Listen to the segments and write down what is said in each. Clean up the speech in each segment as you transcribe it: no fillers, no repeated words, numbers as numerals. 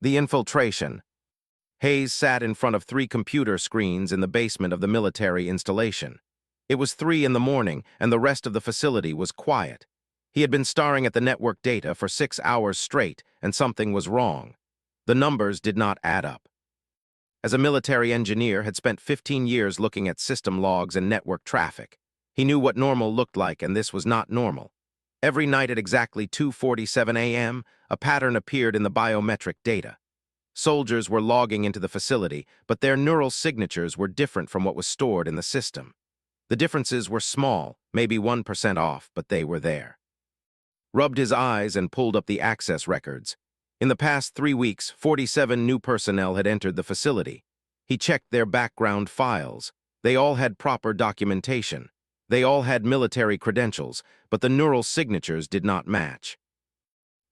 The infiltration. Hayes sat in front of 3 computer screens in the basement of the military installation. It was 3 in the morning, and the rest of the facility was quiet. He had been staring at the network data for 6 hours straight, and something was wrong. The numbers did not add up. As a military engineer, had spent 15 years looking at system logs and network traffic. He knew what normal looked like, and this was not normal. Every night at exactly 2:47 a.m., a pattern appeared in the biometric data. Soldiers were logging into the facility, but their neural signatures were different from what was stored in the system. The differences were small, maybe 1% off, but they were there. Rubbed his eyes and pulled up the access records. In the past 3 weeks, 47 new personnel had entered the facility. He checked their background files. They all had proper documentation. They all had military credentials, but the neural signatures did not match.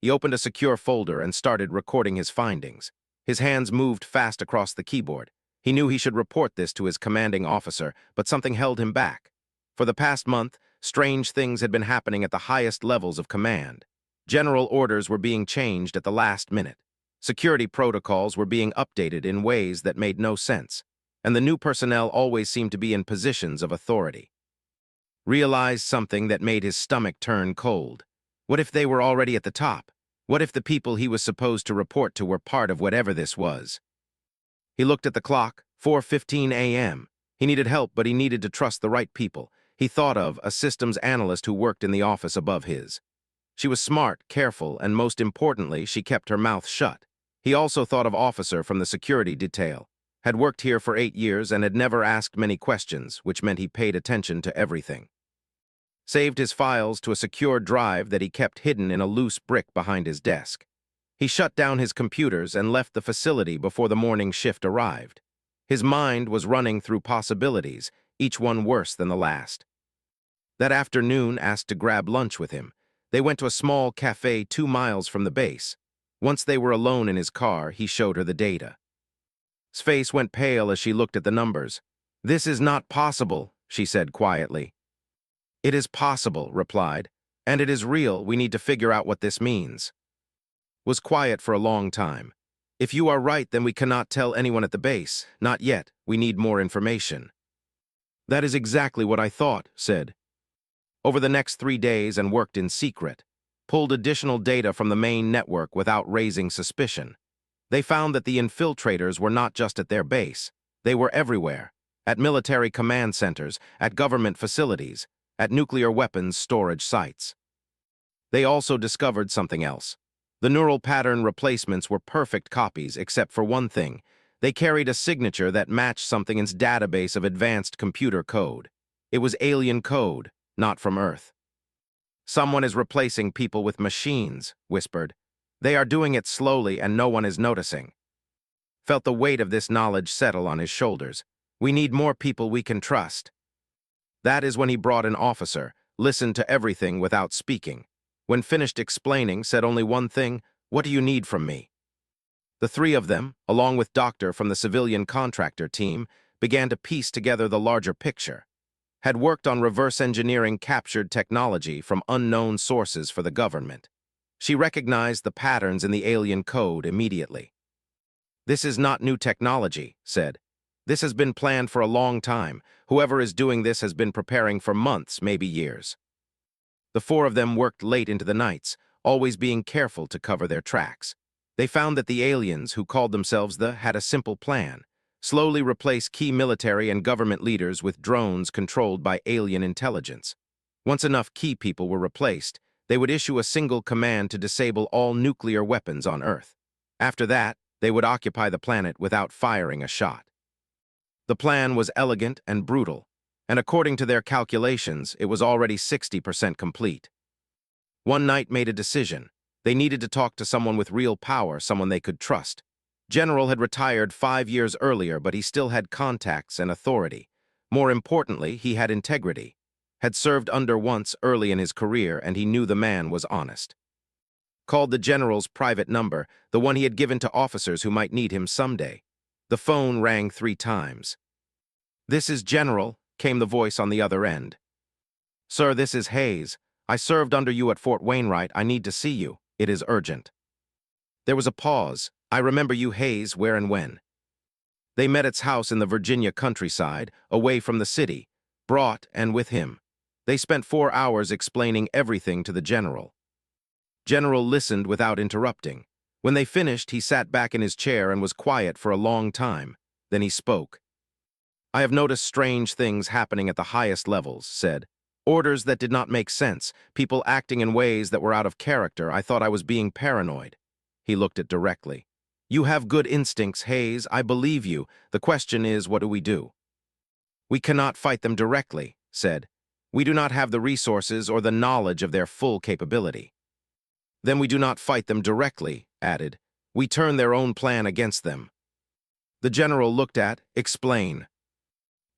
He opened a secure folder and started recording his findings. His hands moved fast across the keyboard. He knew he should report this to his commanding officer, but something held him back. For the past month, strange things had been happening at the highest levels of command. General orders were being changed at the last minute. Security protocols were being updated in ways that made no sense, and the new personnel always seemed to be in positions of authority. Realized something that made his stomach turn cold. What if they were already at the top? What if the people he was supposed to report to were part of whatever this was? He looked at the clock, 4:15 a.m. He needed help, but he needed to trust the right people. He thought of a systems analyst who worked in the office above his. She was smart, careful, and most importantly, she kept her mouth shut. He also thought of officer from the security detail. Had worked here for 8 years and had never asked many questions, which meant he paid attention to everything. Saved his files to a secure drive that he kept hidden in a loose brick behind his desk. He shut down his computers and left the facility before the morning shift arrived. His mind was running through possibilities, each one worse than the last. That afternoon, asked to grab lunch with him. They went to a small cafe 2 miles from the base. Once they were alone in his car, he showed her the data. His face went pale as she looked at the numbers. "This is not possible," she said quietly. "It is possible," replied, "and it is real. We need to figure out what this means." Was quiet for a long time. "If you are right, then we cannot tell anyone at the base. Not yet. We need more information." "That is exactly what I thought," said. Over the next 3 days and worked in secret. Pulled additional data from the main network without raising suspicion. They found that the infiltrators were not just at their base. They were everywhere. At military command centers, at government facilities, at nuclear weapons storage sites. They also discovered something else. The neural pattern replacements were perfect copies except for one thing. They carried a signature that matched something in its database of advanced computer code. It was alien code, not from Earth. "Someone is replacing people with machines," whispered. "They are doing it slowly and no one is noticing." Felt the weight of this knowledge settle on his shoulders. "We need more people we can trust." That is when he brought an officer, listened to everything without speaking. When finished explaining, said only one thing: "What do you need from me?" The 3 of them, along with Doctor from the civilian contractor team, began to piece together the larger picture. Had worked on reverse engineering captured technology from unknown sources for the government. She recognized the patterns in the alien code immediately. "This is not new technology," said. "This has been planned for a long time. Whoever is doing this has been preparing for months, maybe years." The 4 of them worked late into the nights, always being careful to cover their tracks. They found that the aliens, who called themselves the, had a simple plan. Slowly replace key military and government leaders with drones controlled by alien intelligence. Once enough key people were replaced, they would issue a single command to disable all nuclear weapons on Earth. After that, they would occupy the planet without firing a shot. The plan was elegant and brutal, and according to their calculations, it was already 60% complete. One night made a decision. They needed to talk to someone with real power, someone they could trust. General had retired 5 years earlier, but he still had contacts and authority. More importantly, he had integrity. Had served under once early in his career, and he knew the man was honest. Called the general's private number, the one he had given to officers who might need him someday. The phone rang 3 times. "This is General," came the voice on the other end. "Sir, this is Hayes. I served under you at Fort Wainwright. I need to see you. It is urgent." There was a pause, I remember you, Hayes, where and when. They met at its house in the Virginia countryside, away from the city, brought and with him. They spent 4 hours explaining everything to the general. General listened without interrupting. When they finished, he sat back in his chair and was quiet for a long time. Then he spoke. I have noticed strange things happening at the highest levels, said. Orders that did not make sense, people acting in ways that were out of character. I thought I was being paranoid. He looked at directly. You have good instincts, Hayes. I believe you. The question is, what do we do? We cannot fight them directly, said. We do not have the resources or the knowledge of their full capability. Then we do not fight them directly, added. We turn their own plan against them. The general looked at, explain.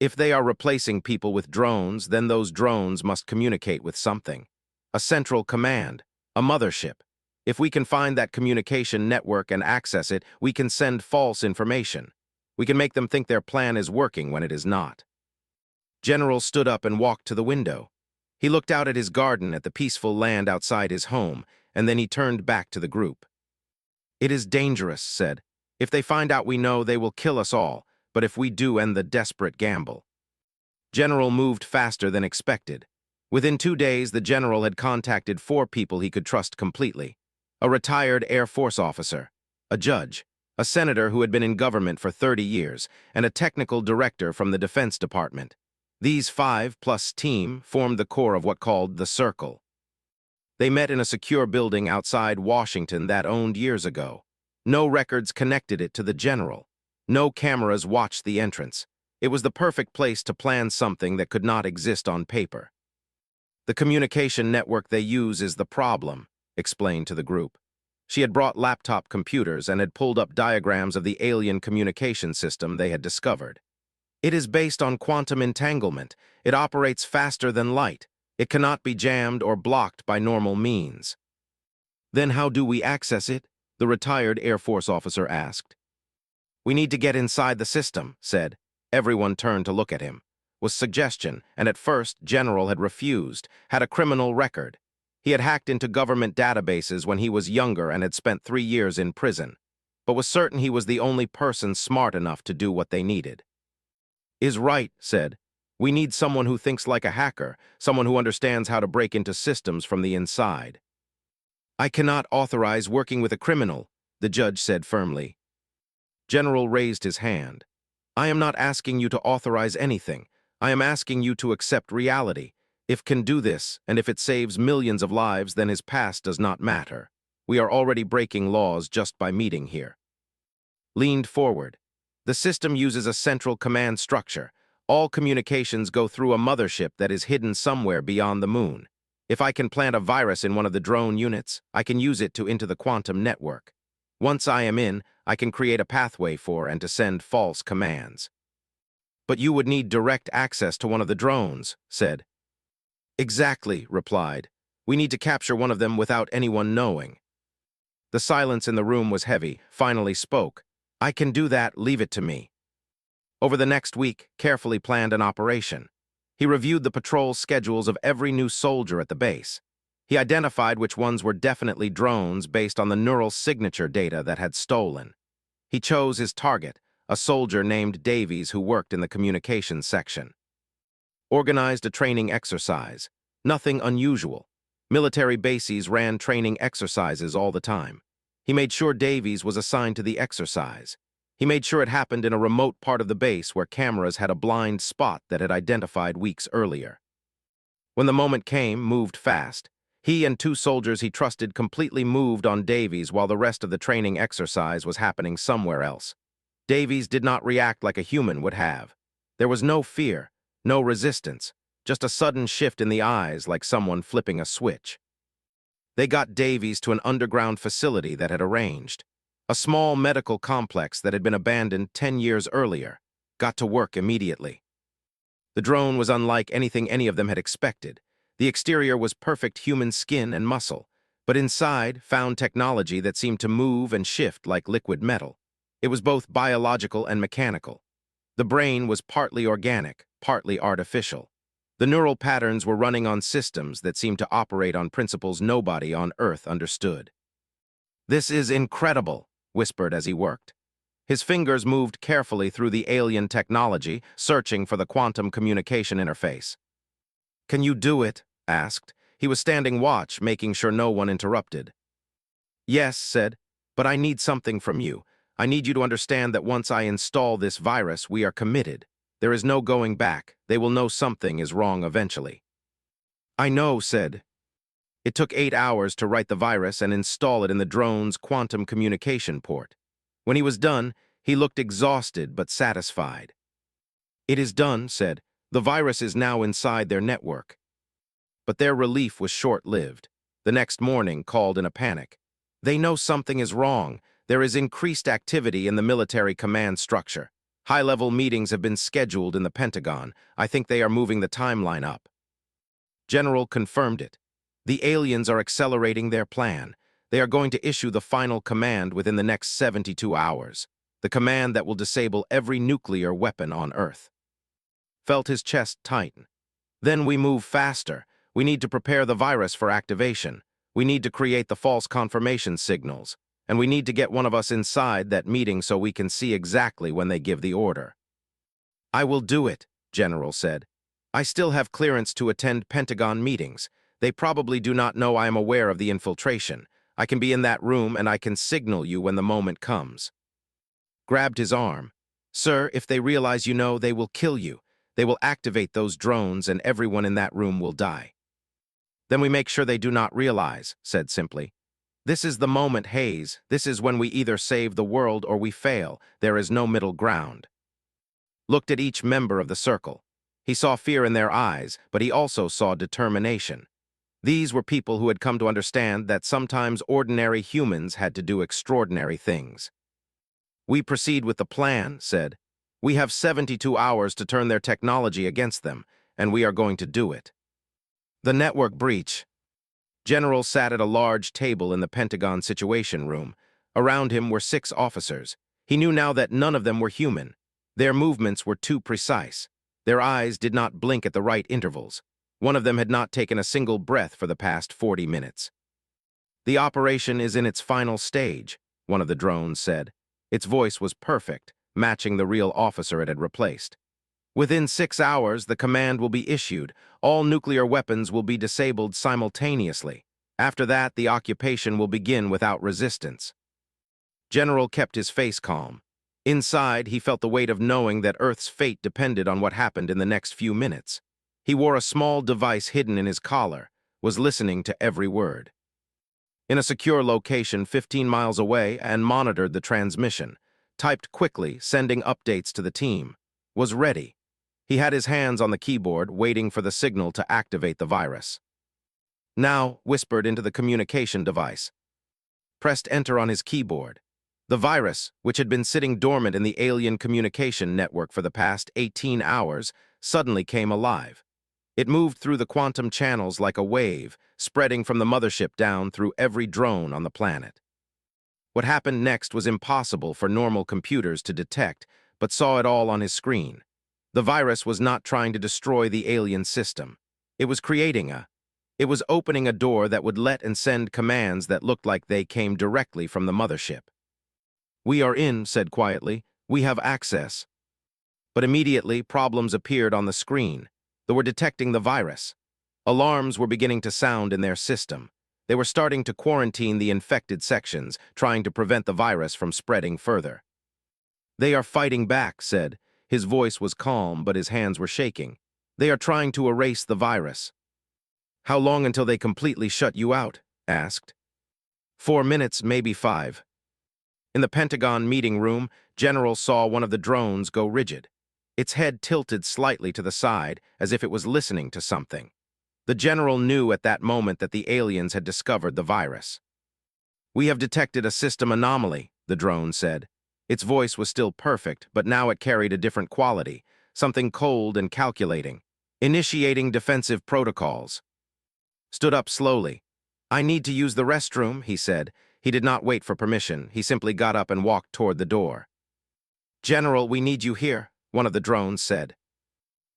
If they are replacing people with drones, then those drones must communicate with something. A central command, a mothership. If we can find that communication network and access it, we can send false information. We can make them think their plan is working when it is not. General stood up and walked to the window. He looked out at his garden at the peaceful land outside his home, and then he turned back to the group. It is dangerous, said. If they find out we know, they will kill us all, but if we do, end the desperate gamble. General moved faster than expected. Within 2 days, the general had contacted 4 people he could trust completely. A retired Air Force officer, a judge, a senator who had been in government for 30 years, and a technical director from the Defense Department. These 5+ team formed the core of what called the Circle. They met in a secure building outside Washington that owned years ago. No records connected it to the general. No cameras watched the entrance. It was the perfect place to plan something that could not exist on paper. The communication network they use is the problem, explained to the group. She had brought laptop computers and had pulled up diagrams of the alien communication system they had discovered. It is based on quantum entanglement. It operates faster than light. It cannot be jammed or blocked by normal means. Then how do we access it? The retired Air Force officer asked. We need to get inside the system, said. Everyone turned to look at him. Was suggestion, and at first, General had refused, had a criminal record. He had hacked into government databases when he was younger and had spent 3 years in prison, but was certain he was the only person smart enough to do what they needed. Is right, said. We need someone who thinks like a hacker, someone who understands how to break into systems from the inside. I cannot authorize working with a criminal, the judge said firmly. General raised his hand. I am not asking you to authorize anything. I am asking you to accept reality. If can do this, and if it saves millions of lives, then his past does not matter. We are already breaking laws just by meeting here. Leaned forward. The system uses a central command structure. All communications go through a mothership that is hidden somewhere beyond the moon. If I can plant a virus in one of the drone units, I can use it into the quantum network. Once I am in, I can create a pathway for and to send false commands. But you would need direct access to one of the drones, said. Exactly, replied. We need to capture one of them without anyone knowing. The silence in the room was heavy. Finally spoke. I can do that, leave it to me. Over the next week, carefully planned an operation. He reviewed the patrol schedules of every new soldier at the base. He identified which ones were definitely drones based on the neural signature data that had stolen. He chose his target, a soldier named Davies who worked in the communications section. Organized a training exercise. Nothing unusual. Military bases ran training exercises all the time. He made sure Davies was assigned to the exercise. He made sure it happened in a remote part of the base where cameras had a blind spot that had identified weeks earlier. When the moment came, moved fast. He and 2 soldiers he trusted completely moved on Davies while the rest of the training exercise was happening somewhere else. Davies did not react like a human would have. There was no fear, no resistance, just a sudden shift in the eyes like someone flipping a switch. They got Davies to an underground facility that had arranged. A small medical complex that had been abandoned 10 years earlier. Got to work immediately. The drone was unlike anything any of them had expected. The exterior was perfect human skin and muscle, but inside found technology that seemed to move and shift like liquid metal. It was both biological and mechanical. The brain was partly organic, partly artificial. The neural patterns were running on systems that seemed to operate on principles nobody on Earth understood. This is incredible, whispered as he worked. His fingers moved carefully through the alien technology, searching for the quantum communication interface. "Can you do it?" asked. He was standing watch, making sure no one interrupted. "Yes," said, "but I need something from you. I need you to understand that once I install this virus, we are committed. There is no going back. They will know something is wrong eventually." "I know," said. It took 8 hours to write the virus and install it in the drone's quantum communication port. When he was done, he looked exhausted but satisfied. "It is done," said. "The virus is now inside their network." But their relief was short-lived. The next morning called in a panic. They know something is wrong. There is increased activity in the military command structure. High-level meetings have been scheduled in the Pentagon. I think they are moving the timeline up. General confirmed it. The aliens are accelerating their plan. They are going to issue the final command within the next 72 hours. The command that will disable every nuclear weapon on Earth. Felt his chest tighten. Then we move faster. We need to prepare the virus for activation. We need to create the false confirmation signals. And we need to get one of us inside that meeting so we can see exactly when they give the order. "I will do it," General said. "I still have clearance to attend Pentagon meetings. They probably do not know I am aware of the infiltration. I can be in that room and I can signal you when the moment comes." Grabbed his arm. "Sir, if they realize you know, they will kill you. They will activate those drones and everyone in that room will die." "Then we make sure they do not realize," said simply. "This is the moment, Hayes. This is when we either save the world or we fail. There is no middle ground." Looked at each member of the circle. He saw fear in their eyes, but he also saw determination. These were people who had come to understand that sometimes ordinary humans had to do extraordinary things. "We proceed with the plan," said. "We have 72 hours to turn their technology against them, and we are going to do it." The network breach. General sat at a large table in the Pentagon Situation Room. Around him were 6 officers. He knew now that none of them were human. Their movements were too precise. Their eyes did not blink at the right intervals. One of them had not taken a single breath for the past 40 minutes. "The operation is in its final stage," one of the drones said. Its voice was perfect, matching the real officer it had replaced. "Within 6 hours, the command will be issued. All nuclear weapons will be disabled simultaneously. After that, the occupation will begin without resistance." General kept his face calm. Inside, he felt the weight of knowing that Earth's fate depended on what happened in the next few minutes. He wore a small device hidden in his collar, was listening to every word. In a secure location 15 miles away and monitored the transmission, typed quickly, sending updates to the team, was ready. He had his hands on the keyboard, waiting for the signal to activate the virus. "Now," whispered into the communication device. Pressed enter on his keyboard. The virus, which had been sitting dormant in the alien communication network for the past 18 hours, suddenly came alive. It moved through the quantum channels like a wave, spreading from the mothership down through every drone on the planet. What happened next was impossible for normal computers to detect, but saw it all on his screen. The virus was not trying to destroy the alien system. It was It was opening a door that would let and send commands that looked like they came directly from the mothership. "We are in," said quietly. "We have access." But immediately, problems appeared on the screen. They were detecting the virus. Alarms were beginning to sound in their system. They were starting to quarantine the infected sections, trying to prevent the virus from spreading further. "They are fighting back," said. His voice was calm, but his hands were shaking. "They are trying to erase the virus." "How long until they completely shut you out?" asked. 4 minutes, maybe 5. In the Pentagon meeting room, General saw one of the drones go rigid. Its head tilted slightly to the side, as if it was listening to something. The general knew at that moment that the aliens had discovered the virus. "We have detected a system anomaly," the drone said. Its voice was still perfect, but now it carried a different quality, something cold and calculating. "Initiating defensive protocols." Stood up slowly. "I need to use the restroom," he said. He did not wait for permission. He simply got up and walked toward the door. "General, we need you here," one of the drones said.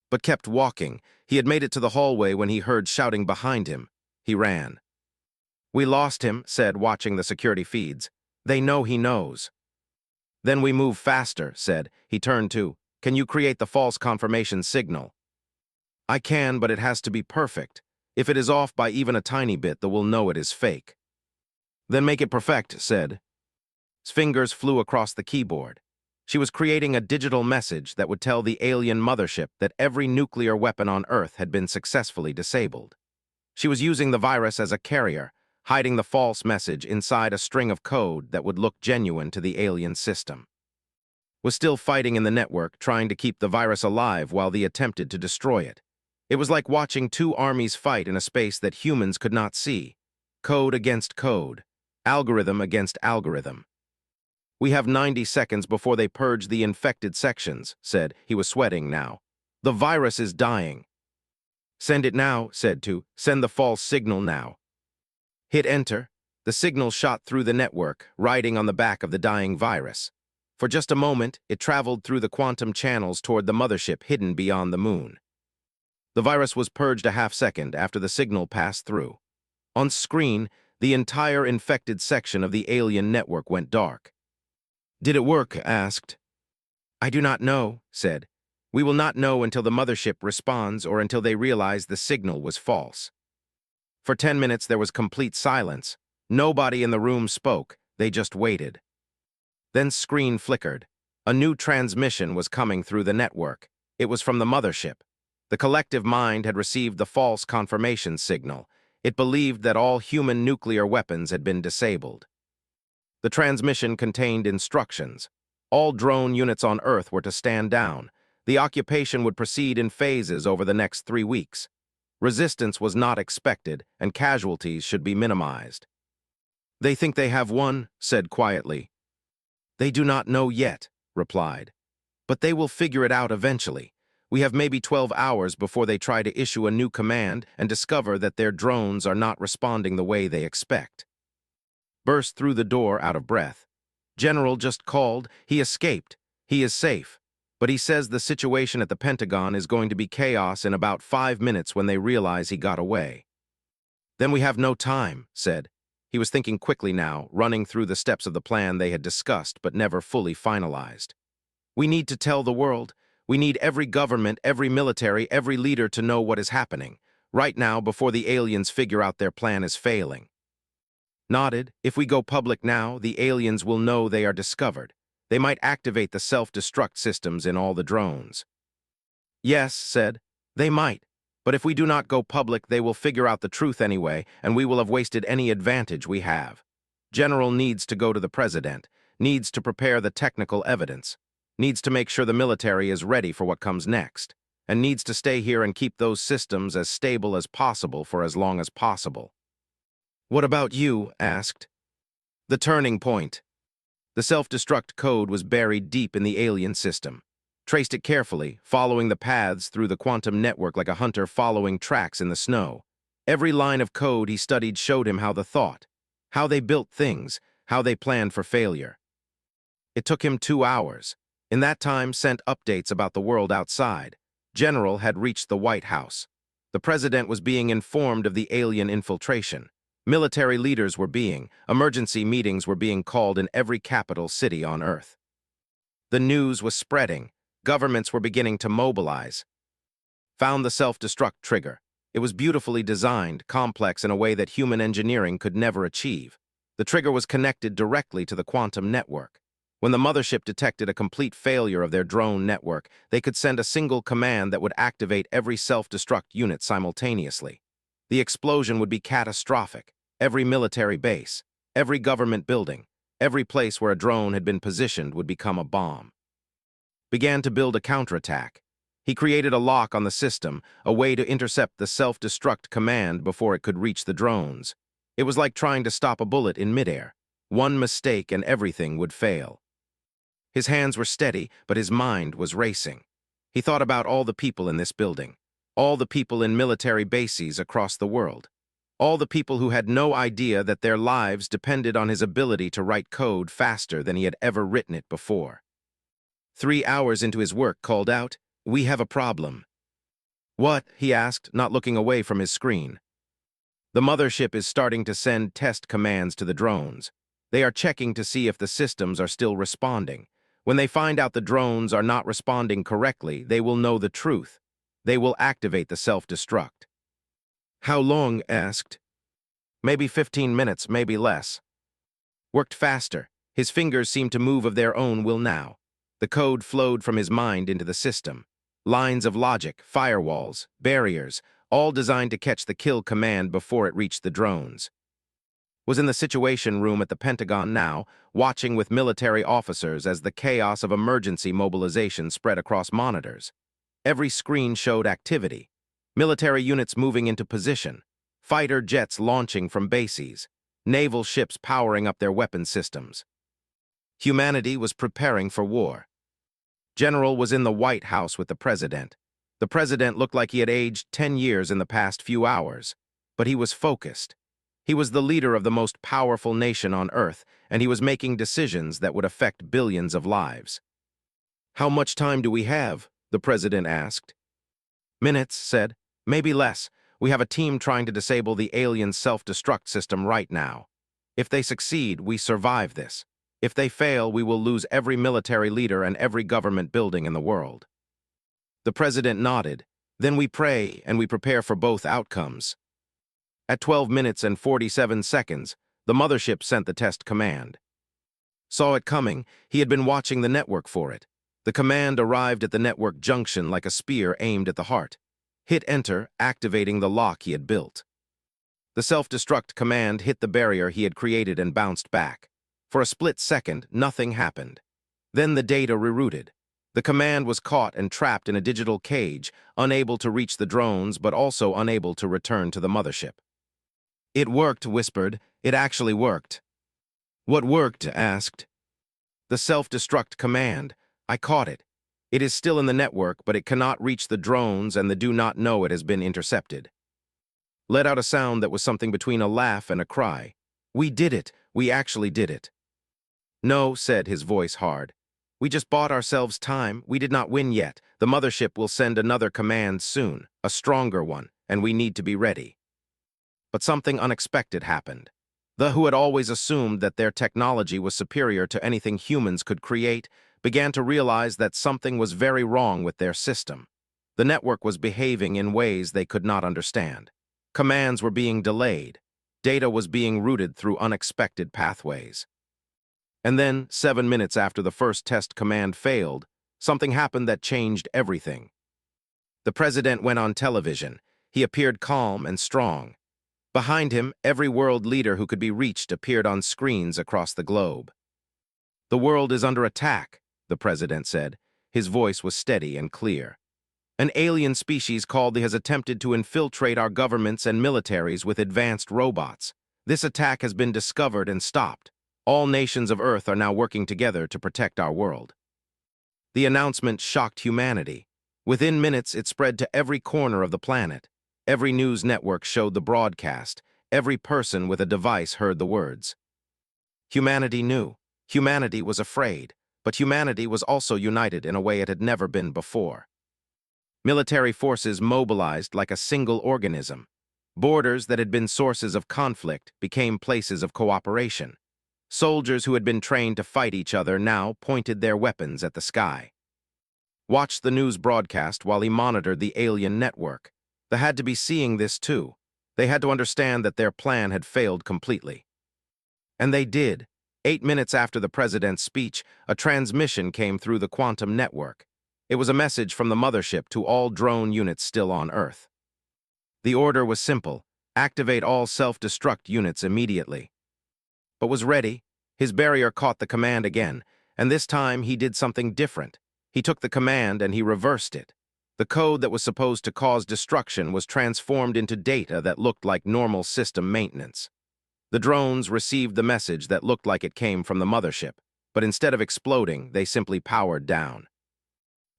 But kept walking. He had made it to the hallway when he heard shouting behind him. He ran. "We lost him," said, watching the security feeds. They know he knows. Then we move faster, said. He turned to, can you create the false confirmation signal? I can, but it has to be perfect. If it is off by even a tiny bit, then we'll know it is fake. Then make it perfect, said. His fingers flew across the keyboard. She was creating a digital message that would tell the alien mothership that every nuclear weapon on Earth had been successfully disabled. She was using the virus as a carrier, hiding the false message inside a string of code that would look genuine to the alien system. Was still fighting in the network, trying to keep the virus alive while they attempted to destroy it. It was like watching two armies fight in a space that humans could not see. Code against code. Algorithm against algorithm. We have 90 seconds before they purge the infected sections, said. He was sweating now. The virus is dying. Send it now, said to. Send the false signal now. Hit enter. The signal shot through the network, riding on the back of the dying virus. For just a moment, it traveled through the quantum channels toward the mothership hidden beyond the moon. The virus was purged a half-second after the signal passed through. On screen, the entire infected section of the alien network went dark. Did it work? Asked. I do not know, said. We will not know until the mothership responds or until they realize the signal was false. For 10 minutes there was complete silence. Nobody in the room spoke, they just waited. Then screen flickered. A new transmission was coming through the network. It was from the mothership. The collective mind had received the false confirmation signal. It believed that all human nuclear weapons had been disabled. The transmission contained instructions. All drone units on Earth were to stand down. The occupation would proceed in phases over the next 3 weeks. Resistance was not expected, and casualties should be minimized. They think they have won, said quietly. They do not know yet, replied. But they will figure it out eventually. We have maybe 12 hours before they try to issue a new command and discover that their drones are not responding the way they expect. Burst through the door out of breath. General just called. He escaped. He is safe. But he says the situation at the Pentagon is going to be chaos in about 5 minutes when they realize he got away. Then we have no time, said. He was thinking quickly now, running through the steps of the plan they had discussed but never fully finalized. We need to tell the world. We need every government, every military, every leader to know what is happening, right now before the aliens figure out their plan is failing. Nodded. If we go public now, the aliens will know they are discovered. They might activate the self-destruct systems in all the drones. Yes, said. They might. But if we do not go public, they will figure out the truth anyway, and we will have wasted any advantage we have. General needs to go to the president, needs to prepare the technical evidence, needs to make sure the military is ready for what comes next, and needs to stay here and keep those systems as stable as possible for as long as possible. What about you? Asked. The turning point. The self-destruct code was buried deep in the alien system. Traced it carefully, following the paths through the quantum network like a hunter following tracks in the snow. Every line of code he studied showed him how the thought, how they built things, how they planned for failure. It took him 2 hours. In that time, sent updates about the world outside. General had reached the White House. The president was being informed of the alien infiltration. Military leaders were emergency meetings were being called in every capital city on Earth. The news was spreading. Governments were beginning to mobilize. Found the self-destruct trigger. It was beautifully designed, complex in a way that human engineering could never achieve. The trigger was connected directly to the quantum network. When the mothership detected a complete failure of their drone network, they could send a single command that would activate every self-destruct unit simultaneously. The explosion would be catastrophic. Every military base, every government building, every place where a drone had been positioned would become a bomb. Began to build a counterattack. He created a lock on the system, a way to intercept the self-destruct command before it could reach the drones. It was like trying to stop a bullet in midair. One mistake and everything would fail. His hands were steady, but his mind was racing. He thought about all the people in this building, all the people in military bases across the world, all the people who had no idea that their lives depended on his ability to write code faster than he had ever written it before. 3 hours into his work, called out, "We have a problem." "What?" he asked, not looking away from his screen. "The mothership is starting to send test commands to the drones. They are checking to see if the systems are still responding. When they find out the drones are not responding correctly, they will know the truth. They will activate the self-destruct. How long? Asked. Maybe 15 minutes, maybe less. Worked faster. His fingers seemed to move of their own will now. The code flowed from his mind into the system. Lines of logic, firewalls, barriers, all designed to catch the kill command before it reached the drones. Was in the Situation Room at the Pentagon now, watching with military officers as the chaos of emergency mobilization spread across monitors. Every screen showed activity. Military units moving into position, fighter jets launching from bases, naval ships powering up their weapon systems. Humanity was preparing for war. General was in the White House with the president. The president looked like he had aged 10 years in the past few hours, but he was focused. He was the leader of the most powerful nation on Earth, and he was making decisions that would affect billions of lives. How much time do we have? The president asked. Minutes, said. Maybe less. We have a team trying to disable the alien self-destruct system right now. If they succeed, we survive this. If they fail, we will lose every military leader and every government building in the world. The president nodded. Then we pray and we prepare for both outcomes. At 12 minutes and 47 seconds, the mothership sent the test command. Saw it coming. He had been watching the network for it. The command arrived at the network junction like a spear aimed at the heart. Hit enter, activating the lock he had built. The self-destruct command hit the barrier he had created and bounced back. For a split second, nothing happened. Then the data rerouted. The command was caught and trapped in a digital cage, unable to reach the drones but also unable to return to the mothership. It worked, whispered. It actually worked. What worked? Asked. The self-destruct command. I caught it. It is still in the network, but it cannot reach the drones and the do not know it has been intercepted. Let out a sound that was something between a laugh and a cry. We did it. We actually did it. No, said, his voice hard. We just bought ourselves time. We did not win yet. The mothership will send another command soon, a stronger one, and we need to be ready. But something unexpected happened. The who had always assumed that their technology was superior to anything humans could create began to realize that something was very wrong with their system. The network was behaving in ways they could not understand. Commands were being delayed. Data was being routed through unexpected pathways. And then, 7 minutes after the first test command failed, something happened that changed everything. The president went on television. He appeared calm and strong. Behind him, every world leader who could be reached appeared on screens across the globe. The world is under attack, the president said. His voice was steady and clear. An alien species called has attempted to infiltrate our governments and militaries with advanced robots. This attack has been discovered and stopped. All nations of Earth are now working together to protect our world. The announcement shocked humanity. Within minutes, it spread to every corner of the planet. Every news network showed the broadcast. Every person with a device heard the words. Humanity knew. Humanity was afraid. But humanity was also united in a way it had never been before. Military forces mobilized like a single organism. Borders that had been sources of conflict became places of cooperation. Soldiers who had been trained to fight each other now pointed their weapons at the sky. Watched the news broadcast while he monitored the alien network. They had to be seeing this too. They had to understand that their plan had failed completely. And they did. 8 minutes after the president's speech, a transmission came through the quantum network. It was a message from the mothership to all drone units still on Earth. The order was simple: activate all self-destruct units immediately. But was ready. His barrier caught the command again, and this time he did something different. He took the command and he reversed it. The code that was supposed to cause destruction was transformed into data that looked like normal system maintenance. The drones received the message that looked like it came from the mothership, but instead of exploding, they simply powered down.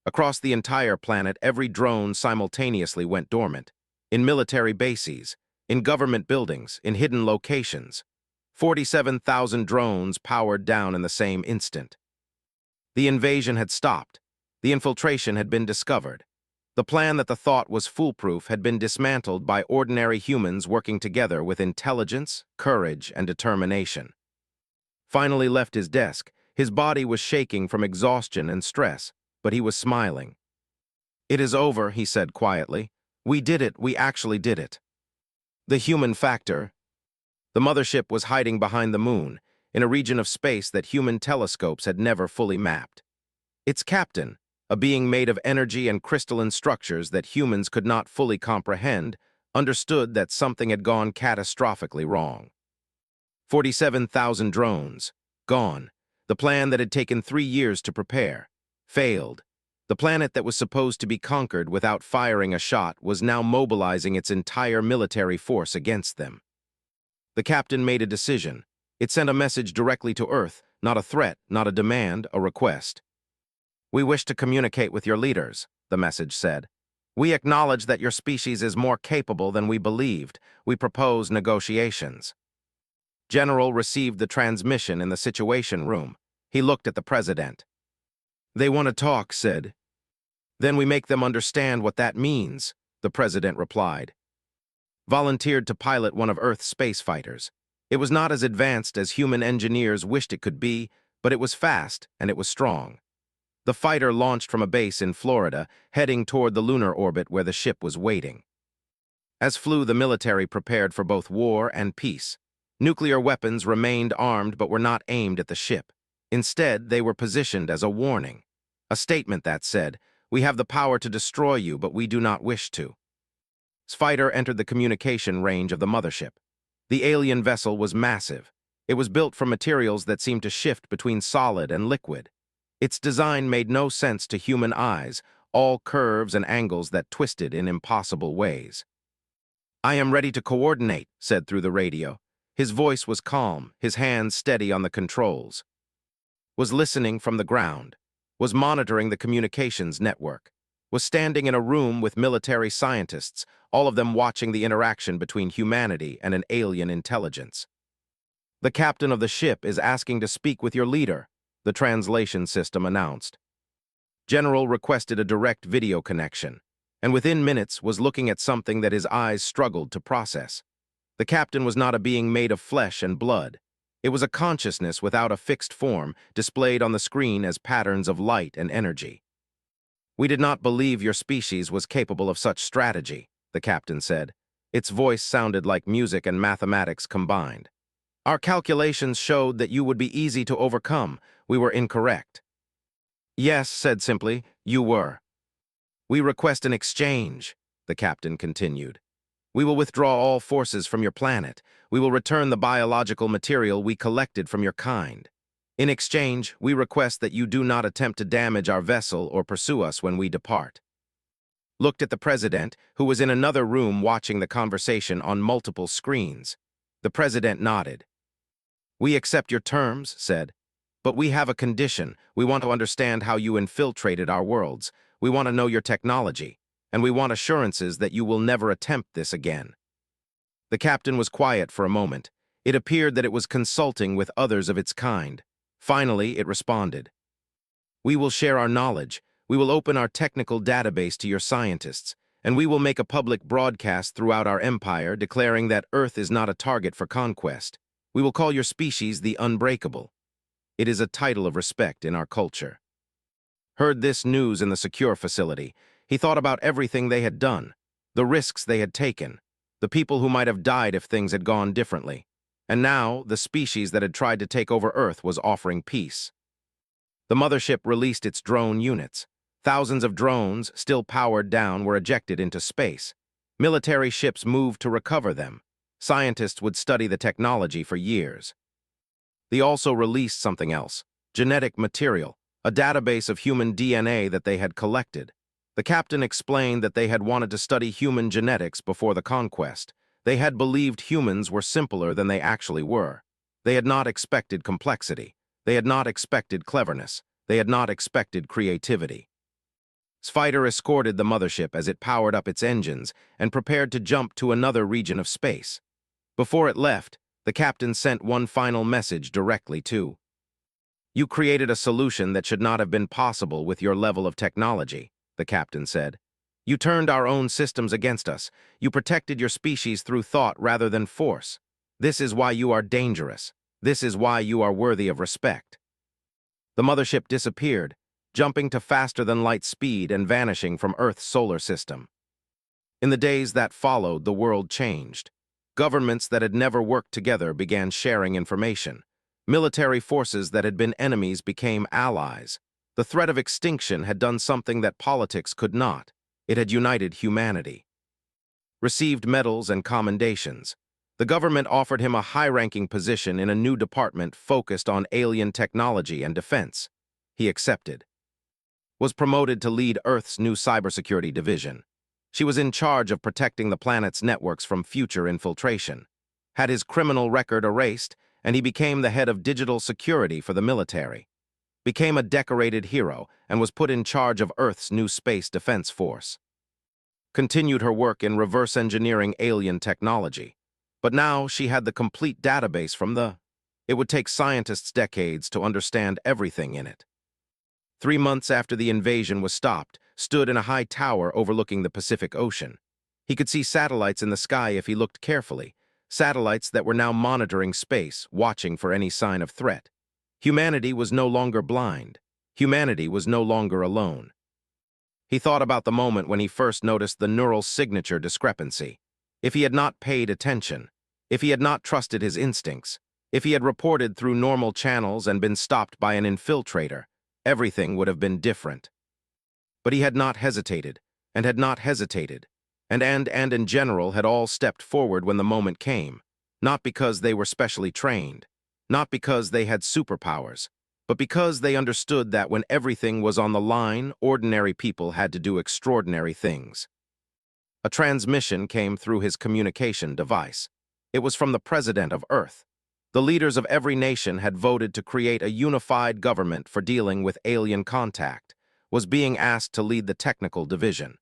Across the entire planet, every drone simultaneously went dormant. In military bases, in government buildings, in hidden locations. 47,000 drones powered down in the same instant. The invasion had stopped. The infiltration had been discovered. The plan that the thought was foolproof had been dismantled by ordinary humans working together with intelligence, courage, and determination. finally left his desk. His body was shaking from exhaustion and stress, but he was smiling. "It is over," he said quietly. "We did it. We actually did it." The human factor. The mothership was hiding behind the moon, in a region of space that human telescopes had never fully mapped. Its captain, a being made of energy and crystalline structures that humans could not fully comprehend, understood that something had gone catastrophically wrong. 47,000 drones, gone. The plan that had taken 3 years to prepare, failed. The planet that was supposed to be conquered without firing a shot was now mobilizing its entire military force against them. The captain made a decision. It sent a message directly to Earth, not a threat, not a demand, a request. "We wish to communicate with your leaders," the message said. "We acknowledge that your species is more capable than we believed. We propose negotiations." General received the transmission in the Situation Room. He looked at the president. "They want to talk," said. "Then we make them understand what that means," the president replied. Volunteered to pilot one of Earth's space fighters. It was not as advanced as human engineers wished it could be, but it was fast and it was strong. The fighter launched from a base in Florida, heading toward the lunar orbit where the ship was waiting. As flew the military prepared for both war and peace. Nuclear weapons remained armed but were not aimed at the ship. Instead, they were positioned as a warning. A statement that said, "We have the power to destroy you, but we do not wish to." Fighter entered the communication range of the mothership. The alien vessel was massive. It was built from materials that seemed to shift between solid and liquid. Its design made no sense to human eyes, all curves and angles that twisted in impossible ways. "I am ready to coordinate," said through the radio. His voice was calm, his hands steady on the controls. Was listening from the ground. Was monitoring the communications network. Was standing in a room with military scientists, all of them watching the interaction between humanity and an alien intelligence. "The captain of the ship is asking to speak with your leader," the translation system announced. General requested a direct video connection, and within minutes was looking at something that his eyes struggled to process. The captain was not a being made of flesh and blood. It was a consciousness without a fixed form, displayed on the screen as patterns of light and energy. "We did not believe your species was capable of such strategy," the captain said. Its voice sounded like music and mathematics combined. "Our calculations showed that you would be easy to overcome. We were incorrect." "Yes," said simply, "you were." "We request an exchange," the captain continued. "We will withdraw all forces from your planet. We will return the biological material we collected from your kind. In exchange, we request that you do not attempt to damage our vessel or pursue us when we depart." Looked at the president, who was in another room watching the conversation on multiple screens. The president nodded. "We accept your terms," said. "But we have a condition. We want to understand how you infiltrated our worlds. We want to know your technology. And we want assurances that you will never attempt this again." The captain was quiet for a moment. It appeared that it was consulting with others of its kind. Finally, it responded. "We will share our knowledge. We will open our technical database to your scientists, and we will make a public broadcast throughout our empire declaring that Earth is not a target for conquest. We will call your species the Unbreakable. It is a title of respect in our culture." Heard this news in the secure facility. He thought about everything they had done, the risks they had taken, the people who might have died if things had gone differently. And now, the species that had tried to take over Earth was offering peace. The mothership released its drone units. Thousands of drones, still powered down, were ejected into space. Military ships moved to recover them. Scientists would study the technology for years. They also released something else, genetic material, a database of human DNA that they had collected. The captain explained that they had wanted to study human genetics before the conquest. They had believed humans were simpler than they actually were. They had not expected complexity. They had not expected cleverness. They had not expected creativity. Fighter escorted the mothership as it powered up its engines and prepared to jump to another region of space. Before it left, the captain sent one final message directly to. "You created a solution that should not have been possible with your level of technology," the captain said. "You turned our own systems against us. You protected your species through thought rather than force. This is why you are dangerous. This is why you are worthy of respect." The mothership disappeared, jumping to faster-than-light speed and vanishing from Earth's solar system. In the days that followed, the world changed. Governments that had never worked together began sharing information. Military forces that had been enemies became allies. The threat of extinction had done something that politics could not. It had united humanity. Received medals and commendations. The government offered him a high-ranking position in a new department focused on alien technology and defense. He accepted. Was promoted to lead Earth's new cybersecurity division. She was in charge of protecting the planet's networks from future infiltration. Had his criminal record erased, and he became the head of digital security for the military. Became a decorated hero and was put in charge of Earth's new space defense force. Continued her work in reverse engineering alien technology. But now she had the complete database from the... It would take scientists decades to understand everything in it. 3 months after the invasion was stopped, stood in a high tower overlooking the Pacific Ocean. He could see satellites in the sky if he looked carefully, satellites that were now monitoring space, watching for any sign of threat. Humanity was no longer blind. Humanity was no longer alone. He thought about the moment when he first noticed the neural signature discrepancy. If he had not paid attention, if he had not trusted his instincts, if he had reported through normal channels and been stopped by an infiltrator, everything would have been different. But he had not hesitated, and had not hesitated, and in general had all stepped forward when the moment came, not because they were specially trained, not because they had superpowers, but because they understood that when everything was on the line, ordinary people had to do extraordinary things. A transmission came through his communication device. It was from the President of Earth. The leaders of every nation had voted to create a unified government for dealing with alien contact, was being asked to lead the technical division.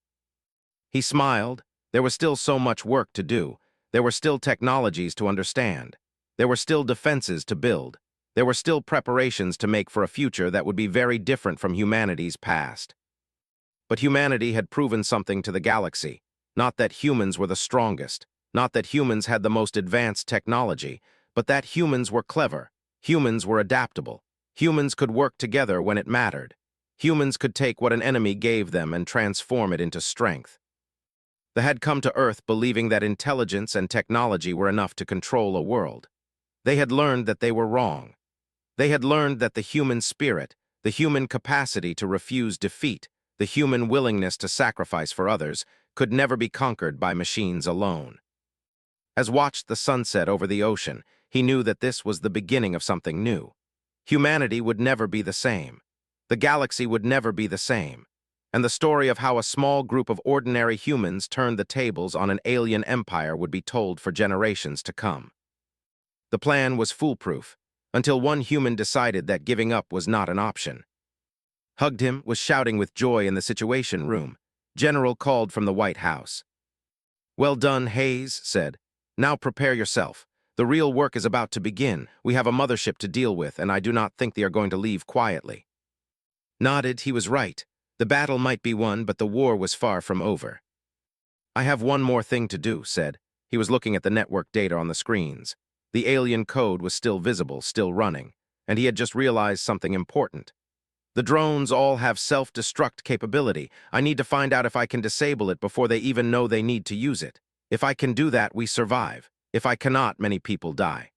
He smiled. There was still so much work to do. There were still technologies to understand. There were still defenses to build. There were still preparations to make for a future that would be very different from humanity's past. But humanity had proven something to the galaxy. Not that humans were the strongest, not that humans had the most advanced technology, but that humans were clever, humans were adaptable, humans could work together when it mattered. Humans could take what an enemy gave them and transform it into strength. They had come to Earth believing that intelligence and technology were enough to control a world. They had learned that they were wrong. They had learned that the human spirit, the human capacity to refuse defeat, the human willingness to sacrifice for others, could never be conquered by machines alone. As watched the sunset over the ocean, he knew that this was the beginning of something new. Humanity would never be the same. The galaxy would never be the same. And the story of how a small group of ordinary humans turned the tables on an alien empire would be told for generations to come. The plan was foolproof, until one human decided that giving up was not an option. Hugged him, was shouting with joy in the Situation Room. General called from the White House. "Well done, Hayes," said. "Now prepare yourself. The real work is about to begin. We have a mothership to deal with, and I do not think they are going to leave quietly." Nodded. He was right. The battle might be won, but the war was far from over. "I have one more thing to do," said. He was looking at the network data on the screens. The alien code was still visible, still running, and he had just realized something important. "The drones all have self-destruct capability. I need to find out if I can disable it before they even know they need to use it. If I can do that, we survive. If I cannot, many people die."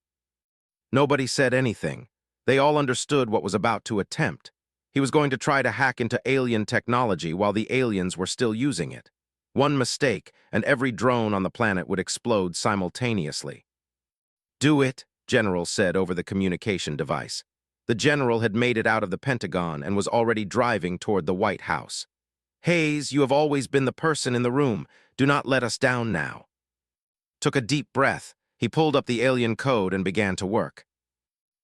Nobody said anything. They all understood what was about to attempt. He was going to try to hack into alien technology while the aliens were still using it. One mistake, and every drone on the planet would explode simultaneously. "Do it," General said over the communication device. The general had made it out of the Pentagon and was already driving toward the White House. "Hayes, you have always been the person in the room. Do not let us down now." Took a deep breath. He pulled up the alien code and began to work.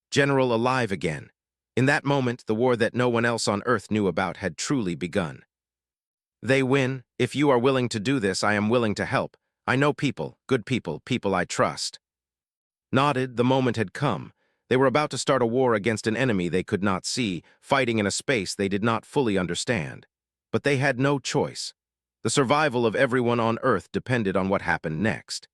General alive again. In that moment, the war that no one else on Earth knew about had truly begun. "They win. If you are willing to do this, I am willing to help. I know people, good people, people I trust." Nodded. The moment had come. They were about to start a war against an enemy they could not see, fighting in a space they did not fully understand. But they had no choice. The survival of everyone on Earth depended on what happened next.